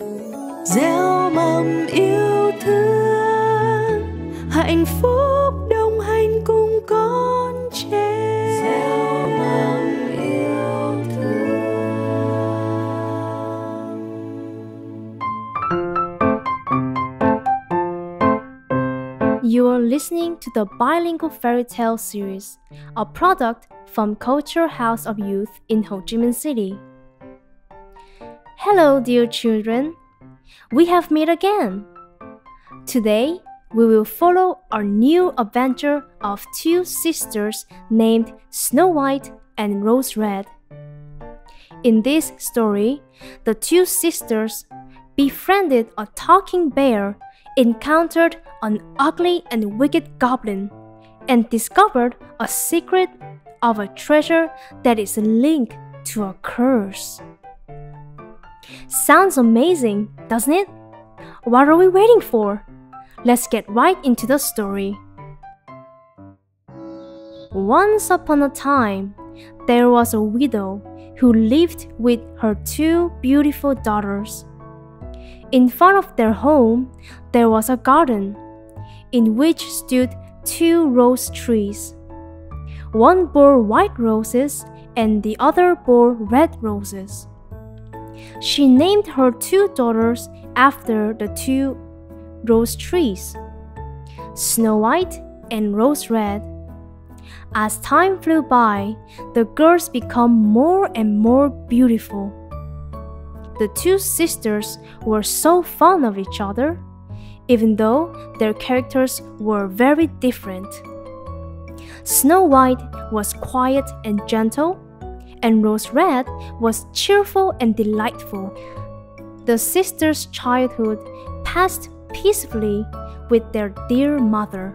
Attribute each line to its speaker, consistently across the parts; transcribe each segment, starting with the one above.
Speaker 1: gieo mầm yêu thương, hạnh phúc đồng hành cùng con trẻ. Gieo mầm yêu thương.
Speaker 2: You are listening to the bilingual fairy tale series, a product from Cultural House of Youth in Ho Chi Minh City. Hello, dear children. We have met again. Today, we will follow our new adventure of two sisters named Snow White and Rose Red. In this story, the two sisters befriended a talking bear, encountered an ugly and wicked goblin, and discovered a secret of a treasure that is linked to a curse. Sounds amazing, doesn't it? What are we waiting for? Let's get right into the story. Once upon a time, there was a widow who lived with her two beautiful daughters. In front of their home, there was a garden in which stood two rose trees. One bore white roses and the other bore red roses. She named her two daughters after the two rose trees, Snow White and Rose Red. As time flew by, the girls became more and more beautiful. The two sisters were so fond of each other, even though their characters were very different. Snow White was quiet and gentle, and Rose Red was cheerful and delightful. The sisters' childhood passed peacefully with their dear mother.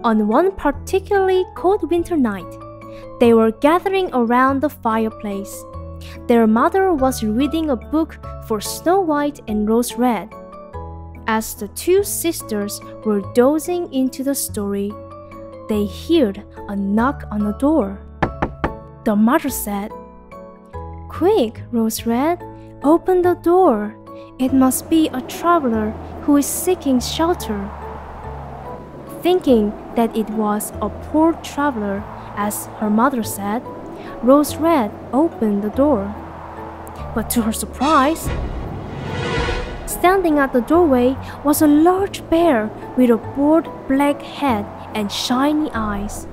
Speaker 2: On one particularly cold winter night, they were gathering around the fireplace. Their mother was reading a book for Snow White and Rose Red. As the two sisters were dozing into the story, they heard a knock on the door. The mother said, "Quick, Rose Red, open the door. It must be a traveler who is seeking shelter." Thinking that it was a poor traveler, as her mother said, Rose Red opened the door. But to her surprise, standing at the doorway was a large bear with a broad black head and shiny eyes.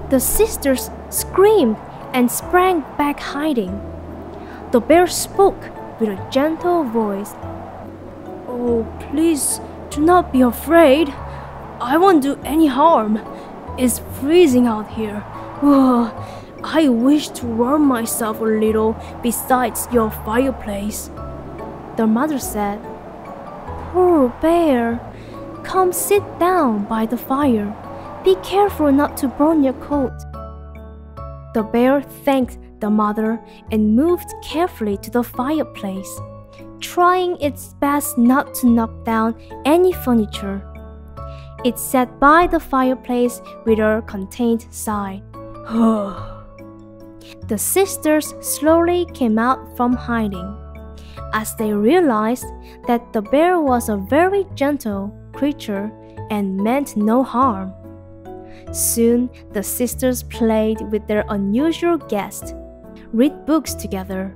Speaker 2: The sisters screamed and sprang back hiding. The bear spoke with a gentle voice. "Oh, please do not be afraid. I won't do any harm. It's freezing out here. Oh, I wish to warm myself a little beside your fireplace." The mother said, "Poor bear, come sit down by the fire. Be careful not to burn your coat." The bear thanked the mother and moved carefully to the fireplace, trying its best not to knock down any furniture. It sat by the fireplace with a contained sigh. The sisters slowly came out from hiding, as they realized that the bear was a very gentle creature and meant no harm. Soon, the sisters played with their unusual guest, read books together.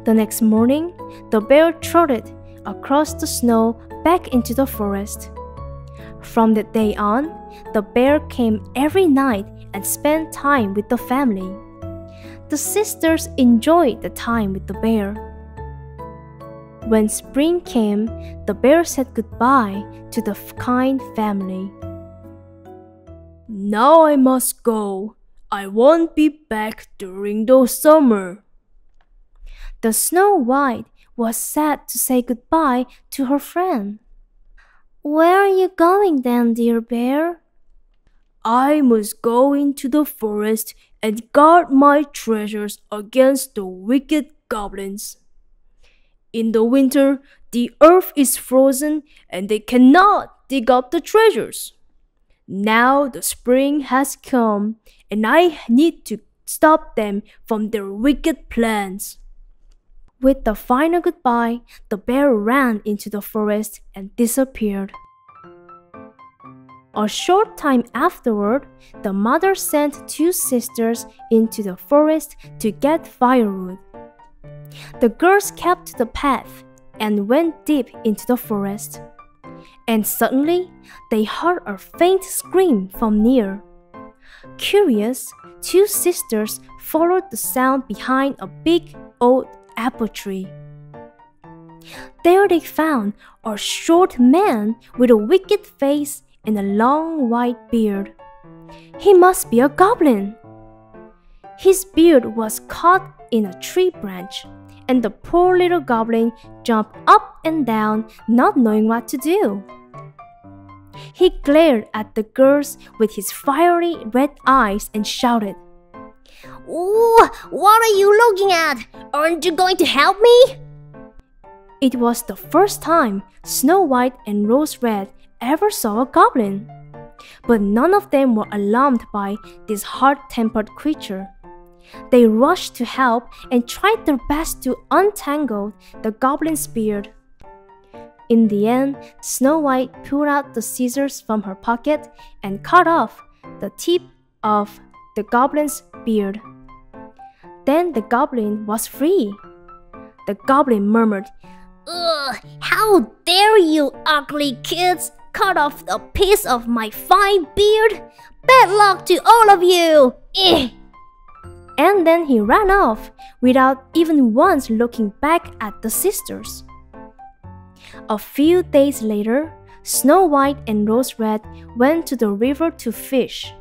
Speaker 2: The next morning, the bear trotted across the snow back into the forest. From that day on, the bear came every night and spent time with the family. The sisters enjoyed the time with the bear. When spring came, the bear said goodbye to the kind family. "Now I must go. I won't be back during the summer." The Snow White was sad to say goodbye to her friend. "Where are you going then, dear bear?" "I must go into the forest and guard my treasures against the wicked goblins. In the winter, the earth is frozen and they cannot dig up the treasures. Now the spring has come and I need to stop them from their wicked plans." With the final goodbye, the bear ran into the forest and disappeared. A short time afterward, the mother sent 2 sisters into the forest to get firewood. The girls kept to the path and went deep into the forest. And suddenly, they heard a faint scream from near. Curious, 2 sisters followed the sound behind a big old apple tree. There they found a short man with a wicked face and a long white beard. He must be a goblin. His beard was caught in a tree branch, and the poor little goblin jumped up and down, not knowing what to do. He glared at the girls with his fiery red eyes and shouted,
Speaker 3: "Ooh, what are you looking at? Aren't you going to help me?"
Speaker 2: It was the first time Snow White and Rose Red ever saw a goblin, but none of them were alarmed by this hard-tempered creature. They rushed to help and tried their best to untangle the goblin's beard. In the end, Snow White pulled out the scissors from her pocket and cut off the tip of the goblin's beard. Then the goblin was free. The goblin murmured,
Speaker 3: "Ugh, how dare you ugly kids cut off a piece of my fine beard? Bad luck to all of you! Eh."
Speaker 2: And then he ran off without even once looking back at the sisters. A few days later, Snow White and Rose Red went to the river to fish.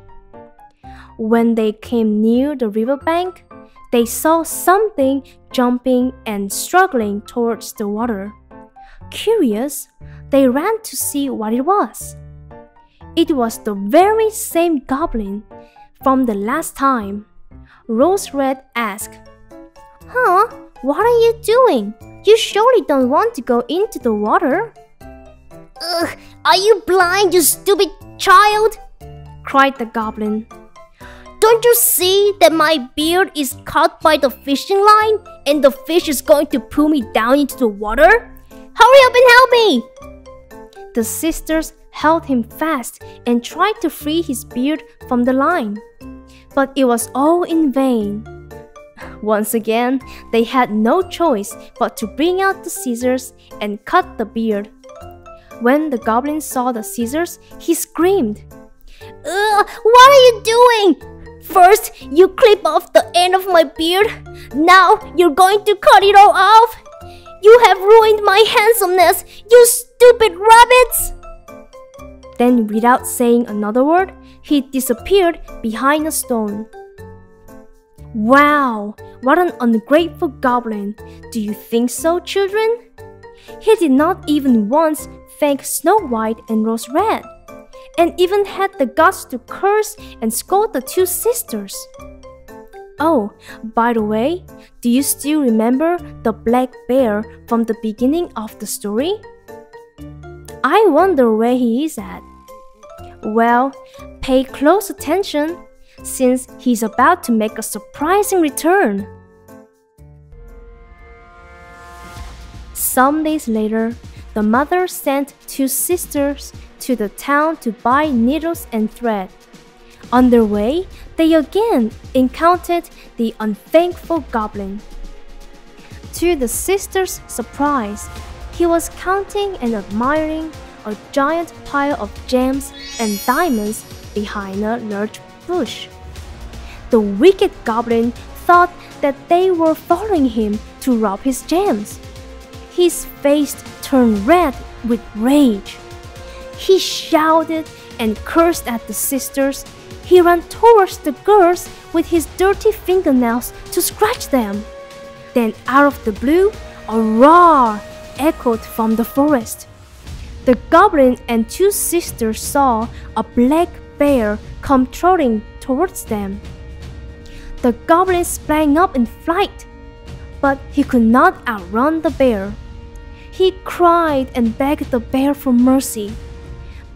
Speaker 2: When they came near the riverbank, they saw something jumping and struggling towards the water. Curious, they ran to see what it was. It was the very same goblin from the last time. Rose Red asked,
Speaker 3: "Huh? What are you doing? You surely don't want to go into the water." "Ugh, are you blind, you stupid child?"
Speaker 2: cried the goblin.
Speaker 3: "Don't you see that my beard is caught by the fishing line and the fish is going to pull me down into the water? Hurry up and help me!"
Speaker 2: The sisters held him fast and tried to free his beard from the line, but it was all in vain. Once again, they had no choice but to bring out the scissors and cut the beard. When the goblin saw the scissors, he screamed,
Speaker 3: "What are you doing? First, you clip off the end of my beard. Now, you're going to cut it all off? You have ruined my handsomeness, you stupid rabbits!"
Speaker 2: Then, without saying another word, he disappeared behind a stone. Wow, what an ungrateful goblin! Do you think so, children? He did not even once thank Snow White and Rose Red, and even had the guts to curse and scold the 2 sisters. Oh, by the way, do you still remember the black bear from the beginning of the story? I wonder where he is at. Well, pay close attention, since he's about to make a surprising return. Some days later, the mother sent 2 sisters to the town to buy needles and thread. On their way, they again encountered the unthankful goblin. To the sisters' surprise, he was counting and admiring a giant pile of gems and diamonds behind a large bush. The wicked goblin thought that they were following him to rob his gems. His face turned red with rage. He shouted and cursed at the sisters. He ran towards the girls with his dirty fingernails to scratch them. Then out of the blue, a roar echoed from the forest. The goblin and 2 sisters saw a black bear come trotting towards them. The goblin sprang up in flight, but he could not outrun the bear. He cried and begged the bear for mercy.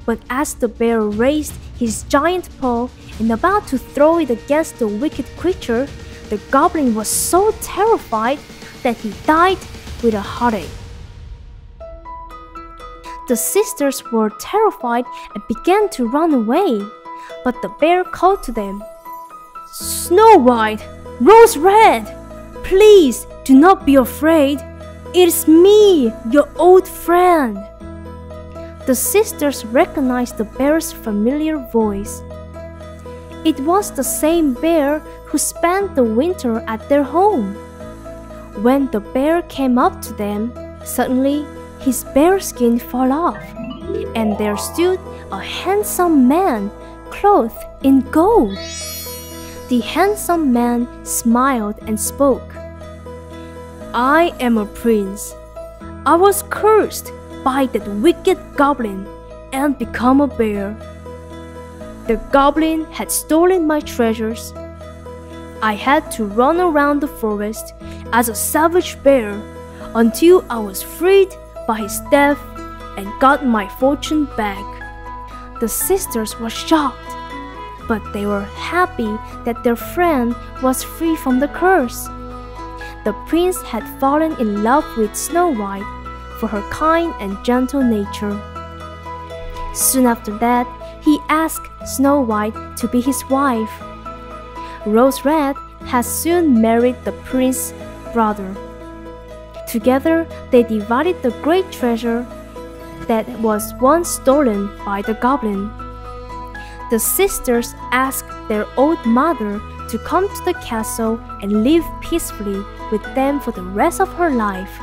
Speaker 2: But as the bear raised his giant paw and about to throw it against the wicked creature, the goblin was so terrified that he died with a heartache. The sisters were terrified and began to run away, but the bear called to them, "Snow White, Rose Red, please do not be afraid. It is me, your old friend." The sisters recognized the bear's familiar voice. It was the same bear who spent the winter at their home. When the bear came up to them, suddenly his bear skin fell off, and there stood a handsome man clothed in gold. The handsome man smiled and spoke. "I am a prince. I was cursed by that wicked goblin and become a bear. The goblin had stolen my treasures. I had to run around the forest as a savage bear until I was freed by his death and got my fortune back." The sisters were shocked, but they were happy that their friend was free from the curse. The prince had fallen in love with Snow White for her kind and gentle nature. Soon after that, he asked Snow White to be his wife. Rose Red had soon married the prince's brother. Together, they divided the great treasure that was once stolen by the goblin. The sisters asked their old mother to come to the castle and live peacefully with them for the rest of her life.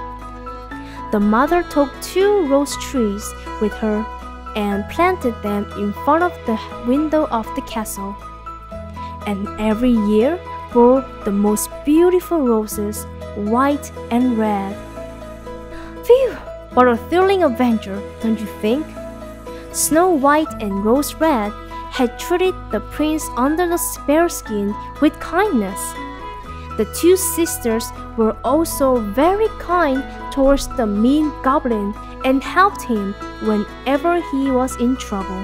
Speaker 2: The mother took 2 rose trees with her and planted them in front of the window of the castle, and every year bore the most beautiful roses, white and red. Phew! What a thrilling adventure, don't you think? Snow White and Rose Red had treated the prince under the bear skin with kindness. The 2 sisters were also very kind towards the mean goblin and helped him whenever he was in trouble,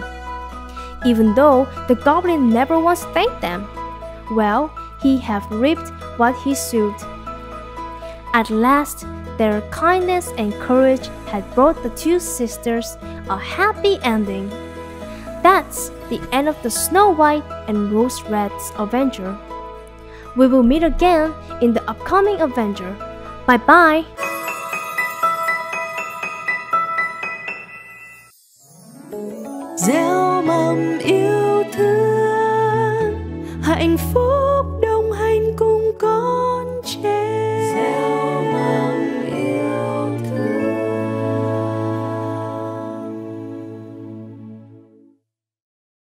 Speaker 2: even though the goblin never once thanked them. Well, he had reaped what he sowed. At last, their kindness and courage had brought the 2 sisters a happy ending. That's the end of the Snow White and Rose Red's adventure. We will meet again in the upcoming adventure. Bye bye!
Speaker 1: Gieo mầm yêu thương hạnh phúc